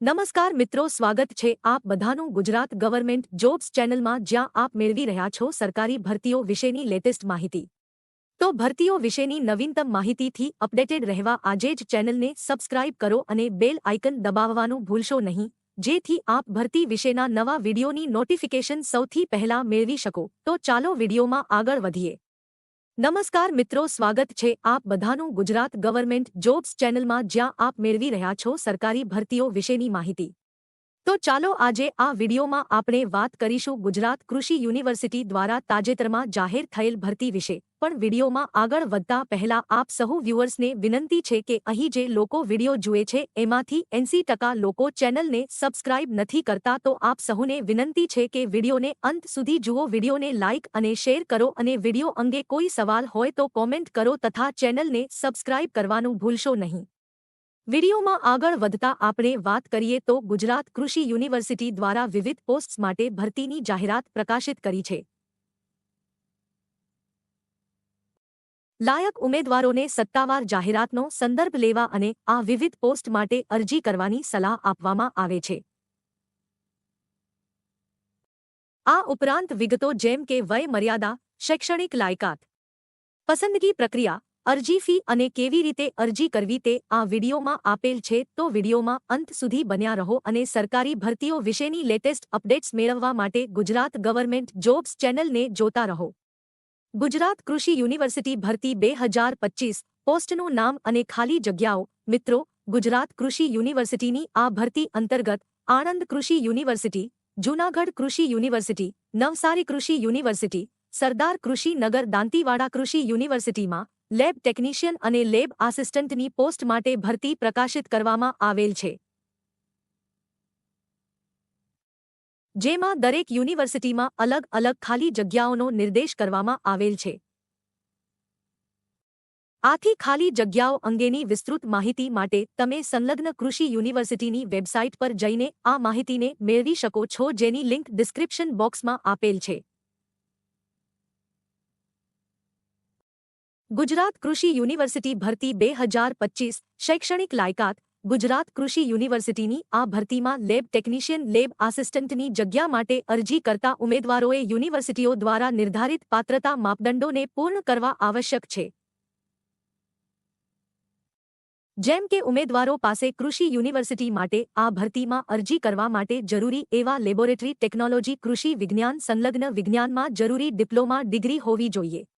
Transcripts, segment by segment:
નમસ્કાર મિત્રો, સ્વાગત છે આપ બધાનું ગુજરાત ગવર્મેન્ટ જોબ્સ ચેનલમાં, જ્યાં આપ મેળવી રહ્યા છો સરકારી ભરતીઓ વિશેની લેટેસ્ટ માહિતી। તો ભરતીઓ વિશેની નવીનતમ માહિતીથી અપડેટેડ રહેવા આજે જ ચેનલને સબસ્ક્રાઇબ કરો અને બેલ આઇકન દબાવવાનું ભૂલશો નહીં, જેથી આપ ભરતી વિશેના નવા વિડીયોની નોટિફિકેશન સૌથી પહેલા મેળવી શકો। તો ચાલો વિડીયોમાં આગળ વધીએ। નમસ્કાર મિત્રો, સ્વાગત છે આપ બધાનું ગુજરાત ગવર્મેન્ટ જોબ્સ ચેનલમાં, જ્યાં આપ મેળવી રહ્યા છો સરકારી ભરતીઓ વિશેની માહિતી। તો ચાલો આજે આ વિડીયોમાં આપણે વાત કરીશું ગુજરાત કૃષિ યુનિવર્સિટી દ્વારા તાજેતરમાં જાહેર થયેલ ભરતી વિશે। પણ વિડીયોમાં આગળ વધતા પહેલા આપ સહુ વ્યુઅર્સને વિનંતી છે કે અહીં જે લોકો વિડીયો જુએ છે એમાંથી 80% લોકો ચેનલને સબસ્ક્રાઇબ નથી કરતા, તો આપ સહુને વિનંતી છે કે વિડીયોને અંત સુધી જુઓ, વિડીયોને લાઇક અને શેર કરો અને વિડીયો અંગે કોઈ સવાલ હોય તો કોમેન્ટ કરો તથા ચેનલને સબસ્ક્રાઇબ કરવાનું ભૂલશો નહીં। વિડીયોમાં આગળ વધતા આપણે વાત કરીએ તો ગુજરાત કૃષિ યુનિવર્સિટી દ્વારા વિવિધ પોસ્ટ્સ માટે ભરતીની જાહેરાત પ્રકાશિત કરી છે। લાયક ઉમેદવારોને સત્તાવાર જાહેરાતનો સંદર્ભ લેવા અને આ વિવિધ પોસ્ટ માટે અરજી કરવાની સલાહ આપવામાં આવે છે। આ ઉપરાંત વિગતો જેમ કે વય મર્યાદા, શૈક્ષણિક લાયકાત, પસંદગી પ્રક્રિયા, અરજી ફી અને કેવી રીતે અરજી કરવી તે આ વિડીયોમાં આપેલ છે। તો વિડીયોમાં અંત સુધી બન્યા રહો અને સરકારી ભરતીઓ વિશેની લેટેસ્ટ અપડેટ્સ મેળવવા માટે ગુજરાત ગવર્મેન્ટ જોબ્સ ચેનલને જોતા રહો। ગુજરાત કૃષિ યુનિવર્સિટી ભરતી 2025 પોસ્ટનું નામ અને ખાલી જગ્યાઓ। મિત્રો, ગુજરાત કૃષિ યુનિવર્સિટીની આ ભરતી અંતર્ગત આણંદ કૃષિ યુનિવર્સિટી, જૂનાગઢ કૃષિ યુનિવર્સિટી, નવસારી કૃષિ યુનિવર્સિટી, સરદાર કૃષિ નગર દાંતીવાડા કૃષિ યુનિવર્સિટીમાં લેબ ટેકનિશિયન અને લેબ આસિસ્ટન્ટની પોસ્ટ માટે ભરતી પ્રકાશિત કરવામાં આવેલ છે, જેમાં દરેક યુનિવર્સિટીમાં અલગ અલગ ખાલી જગ્યાઓનો નિર્દેશ કરવામાં આવેલ છે। આથી ખાલી જગ્યાઓ અંગેની વિસ્તૃત માહિતી માટે તમે સંલગ્ન કૃષિ યુનિવર્સિટીની વેબસાઇટ પર જઈને આ માહિતીને મેળવી શકો છો, જેની લિંક ડિસ્ક્રિપ્શન બોક્સમાં આપેલ છે। ગુજરાત કૃષિ યુનિવર્સિટી ભરતી 2025 શૈક્ષણિક લાયકાત। ગુજરાત કૃષિ યુનિવર્સિટીની આ ભરતીમાં લેબ ટેકનિશિયન, લેબ આસિસ્ટન્ટની જગ્યા માટે અરજી કરતા ઉમેદવારોએ યુનિવર્સિટીઓ દ્વારા નિર્ધારિત પાત્રતા માપદંડોને પૂર્ણ કરવા આવશ્યક છે, જેમ કે ઉમેદવારો પાસે કૃષિ યુનિવર્સિટી માટે આ ભરતીમાં અરજી કરવા માટે જરૂરી એવા લેબોરેટરી ટેકનોલોજી, કૃષિ વિજ્ઞાન, સંલગ્ન વિજ્ઞાનમાં જરૂરી ડિપ્લોમા ડિગ્રી હોવી જોઈએ।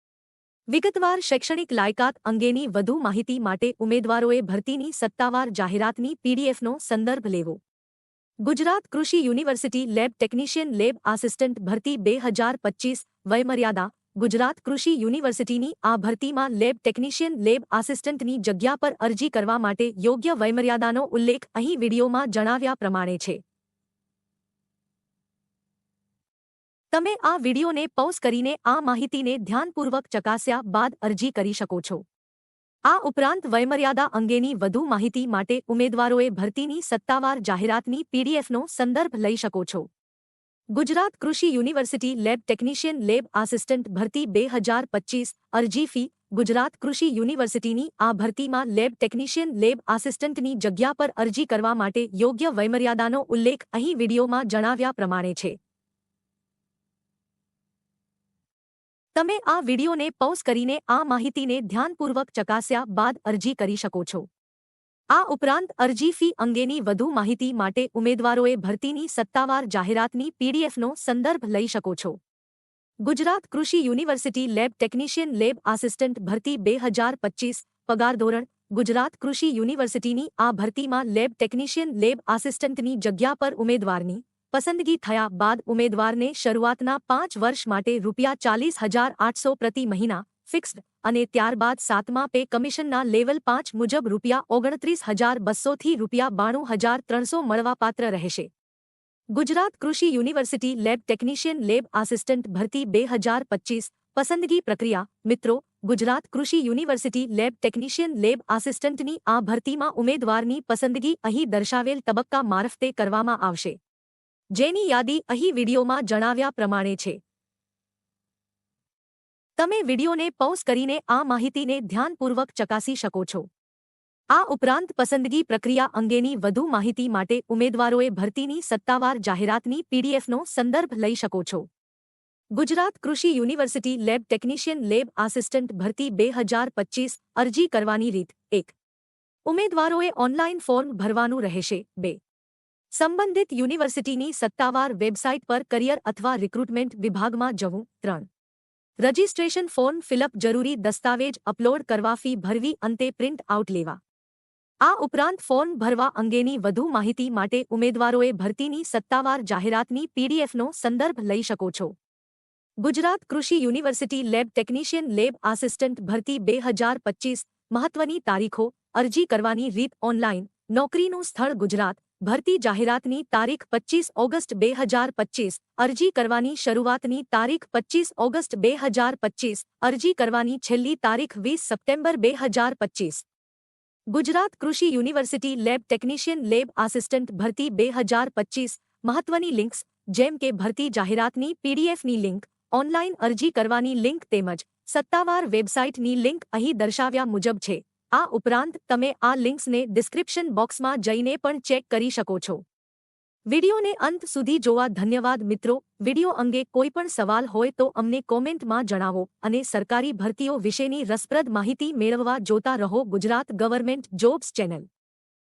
વિગતવાર શૈક્ષણિક લાયકાત અંગેની વધુ માહિતી માટે ઉમેદવારોએ ભરતીની સત્તાવાર જાહેરાતની પીડીએફનો સંદર્ભ લેવો। ગુજરાત કૃષિ university lab technician, lab assistant ભરતી 2025 વયમર્યાદા। ગુજરાત કૃષિ યુનિવર્સિટીની આ ભરતીમાં લેબ ટેકનિશિયન, લેબ આસિસ્ટન્ટની જગ્યા પર અરજી કરવા માટે યોગ્ય વયમર્યાદાનો ઉલ્લેખ અહીં વિડીયોમાં જણાવ્યા પ્રમાણે છે। તમે આ વિડીયોને પૉઝ કરીને આ માહિતીને ધ્યાનપૂર્વક ચકાસ્યા બાદ અરજી કરી શકો છો। આ ઉપરાંત વયમર્યાદા અંગેની વધુ માહિતી માટે ઉમેદવારોએ ભરતીની સત્તાવાર જાહેરાતની પીડીએફનો સંદર્ભ લઈ શકો છો। ગુજરાત કૃષિ university lab technician, lab assistant ભરતી 2025 અરજી ફી। ગુજરાત કૃષિ યુનિવર્સિટીની આ ભરતીમાં લેબ ટેકનિશિયન, લેબ આસિસ્ટન્ટની જગ્યા પર અરજી કરવા માટે યોગ્ય વયમર્યાદાનો ઉલ્લેખ અહીં વિડીયોમાં જણાવ્યા પ્રમાણે છે। તમે આ વિડીયોને પૉઝ કરીને આ માહિતીને ધ્યાનપૂર્વક ચકાસ્યા બાદ અરજી કરી શકો છો। આ ઉપરાંત અરજી ફી અંગેની વધુ માહિતી માટે ઉમેદવારોએ ભરતીની સત્તાવાર જાહેરાતની પીડીએફનો સંદર્ભ લઈ શકો છો। ગુજરાત કૃષિ university lab technician, lab assistant ભરતી 2025 પગાર ધોરણ। ગુજરાત કૃષિ યુનિવર્સિટીની આ ભરતીમાં લેબ ટેકનિશિયન, લેબ આસિસ્ટન્ટની જગ્યા પર ઉમેદવારની પસંદગી થયા બાદ ઉમેદવારને શરૂઆતના 5 વર્ષ માટે ₹40,800 પ્રતિ મહિના ફિક્સ્ડ અને ત્યારબાદ 7મા પે કમિશનના લેવલ 5 મુજબ ₹29,200 થી ₹92,300 મળવાપાત્ર રહેશે। ગુજરાત કૃષિ university lab technician, lab assistant ભરતી 2025 પસંદગી પ્રક્રિયા। મિત્રો, ગુજરાત કૃષિ યુનિવર્સિટી લેબ ટેકનિશિયન, લેબ આસિસ્ટન્ટની આ ભરતીમાં ઉમેદવારની પસંદગી અહીં દર્શાવેલ તબક્કા મારફતે કરવામાં આવશે, જેની યાદી અહીં વિડીયોમાં જણાવ્યા પ્રમાણે છે। તમે વિડીયોને પૉઝ કરીને આ માહિતીને ધ્યાનપૂર્વક ચકાસી શકો છો। આ ઉપરાંત પસંદગી પ્રક્રિયા અંગેની વધુ માહિતી માટે ઉમેદવારોએ ભરતીની સત્તાવાર જાહેરાતની પીડીએફનો સંદર્ભ લઈ શકો છો. ગુજરાત કૃષિ university lab technician lab assistant ભરતી 2025 અરજી કરવાની રીત 1. ઉમેદવારોએ ઓનલાઈન ફોર્મ ભરવાનું રહેશે. 2. સંબંધિત યુનિવર્સિટીની સત્તાવાર વેબસાઇટ પર કરિયર અથવા રિક્રુટમેન્ટ વિભાગમાં જવું. 3. રજિસ્ટ્રેશન ફોર્મ ફિલઅપ જરૂરી દસ્તાવેજ અપલોડ કરવા ફી ભરવી અંતે પ્રિન્ટ આઉટ લેવા. આ ઉપરાંત ફોર્મ ભરવા અંગેની વધુ માહિતી માટે ઉમેદવારોએ ભરતીની સત્તાવાર જાહેરાતની પીડીએફનો સંદર્ભ લઈ શકો છો. ગુજરાત કૃષિ university lab technician lab assistant ભરતી 2025 મહત્વની તારીખો. અરજી કરવાની રીત ઓનલાઈન. નોકરીનું સ્થળ ગુજરાત. ભરતી જાહેરાતની તારીખ 25 ઓગસ્ટ 2025. અરજી કરવાની શરૂઆતની તારીખ 25 ઓગસ્ટ 2025. અરજી કરવાની છેલ્લી તારીખ 20 સપ્ટેમ્બર 2025. ગુજરાત કૃષિ university lab technician lab assistant ભરતી 2025 મહત્વની લિંક્સ જેમ કે ભરતી જાહેરાતની પીડીએફની લિંક, ઓનલાઈન અરજી કરવાની લિંક તેમજ સત્તાવાર વેબસાઇટની લિંક અહીં દર્શાવ્યા મુજબ છે. આ ઉપરાંત તમે આ લિંક્સને ડિસ્ક્રિપ્શન બોક્સમાં જઈને પણ ચેક કરી શકો છો. વિડિયોને અંત સુધી જોવા ધન્યવાદ મિત્રો. વિડિયો અંગે કોઈ પણ સવાલ હોય તો અમને કોમેન્ટમાં જણાવો અને સરકારી ભરતીઓ વિશેની રસપ્રદ માહિતી મેળવવા જોતા રહો ગુજરાત ગવર્મેન્ટ જોબ્સ ચેનલ.